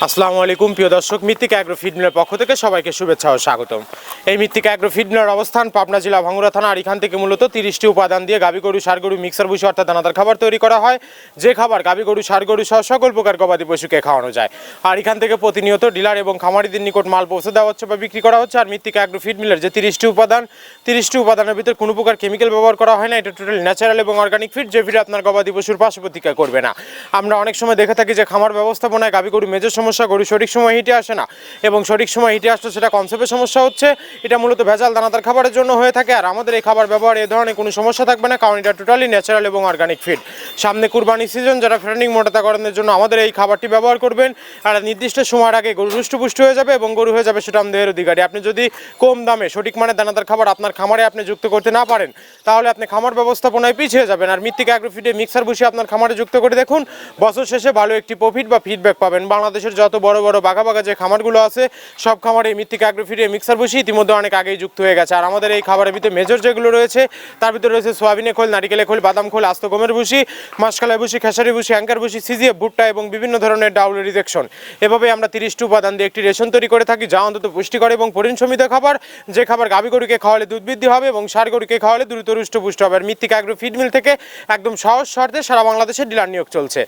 আসসালামু আলাইকুম প্রিয় দর্শক, মৃত্তিকা অ্যাগ্রো ফিড মিলের পক্ষ থেকে সবাইকে শুভেচ্ছা ও স্বাগতম। এই মৃত্তিকা অ্যাগ্রো ফিড মিলের অবস্থান পাবনা জেলা ভাঙ্গুড়া থানা, আর এখান থেকে মূলত 30টি উপাদান দিয়ে গাভী গরু, ষাঁড় গরু, মিক্সার ভুসি অর্থাৎ দানাদার খাবার তৈরি করা হয়। যে খাবার গাভী গরু, ষাঁড় গরু সহ সকল প্রকার গবাদি পশুকে খাওয়ানো যায়। আর এখান থেকে প্রতিনিয়ত ডিলার এবং খামারিদের নিকট মাল পৌঁছে দেওয়া হচ্ছে বা বিক্রি করা হচ্ছে। আর মৃত্তিকা অ্যাগ্রো ফিড মিলের যে 30টি উপাদানের ভিতর কোনো প্রকার কেমিক্যাল ব্যবহার করা হয় না। এটা টোটাল ন্যাচারাল এবং অর্গানিক ফিড, যে ফিড আপনার গবাদি পশুর পার্শ্ব প্রতিক্রিয়া করবে না। আমরা অনেক সময় দেখে থাকি যে খামার ব্যবস্থাপনায় গাভী গরু মেজর সমস্যা, গরু সঠিক সময় হিটে আসে না, এবং সঠিক সময় হিটে আসলে সেটা কনসেপ্টের সমস্যা হচ্ছে। এটা মূলত ভেজাল দানাদার খাবারের জন্য হয়ে থাকে। আর আমাদের এই খাবার ব্যবহার এ ধরনের কোনো সমস্যা থাকবে না, কারণ এটা টোটালি ন্যাচারাল এবং অর্গানিক ফিড। সামনে কুরবানি সিজন, যারা ফ্যাটেনিং মোটাতাকরণের জন্য আমাদের এই খাবারটি ব্যবহার করবেন, আর নির্দিষ্ট সময়ের আগে গরু রুষ্টপুষ্ট হয়ে যাবে এবং গরু হয়ে যাবে সেটা আমাদের অধিকারী। আপনি যদি কম দামে সঠিক মানের দানাদার খাবার আপনার খামারে আপনি যুক্ত করতে না পারেন, তাহলে আপনি খামার ব্যবস্থাপনায় পিছিয়ে যাবেন। আর মৃত্তিকা অ্যাগ্রো ফিডে মিক্সার ভুসি আপনার খামারে যুক্ত করে দেখুন, বছর শেষে ভালো একটি প্রফিট বা ফিডব্যাক পাবেন। বাংলাদেশের যত বড় বড় বাঘা যে খামারগুলো আছে, সব খামারে মৃত্তিকা অ্যাগ্রো ফিডে মিক্সার ভুসি ইতিমধ্যে অনেক আগেই যুক্ত হয়ে গেছে। আর আমাদের এই খাবারের ভিতরে মেজর যেগুলো রয়েছে, তার ভিতরে রয়েছে সোয়াবিনের খোল, নারিকেলের খোল, বাদাম খোল, আস্ত গমের ভুসি, মাসকালাই ভুসি, খেসারি ভুসি, অ্যাঙ্কার ভুসি, সিজিএফ, ভুট্টা এবং বিভিন্ন ধরনের ডাউল রিজেকশন। এভাবে আমরা 30টি উপাদান দিয়ে একটি রেশন তৈরি করে থাকি, যা অন্তত পুষ্টিকর এবং পরিণসমিত খাবার। যে খাবার গাভী গরুকে খাওয়ালে দুধ বৃদ্ধি হবে এবং ষাঁড় গরুকে খাওয়ালে দ্রুত হৃষ্টপুষ্ট হবে। আর মৃত্তিকা অ্যাগ্রো ফিড মিল থেকে একদম সহজ শর্তে সারা বাংলাদেশে ডিলার নিয়োগ চলছে।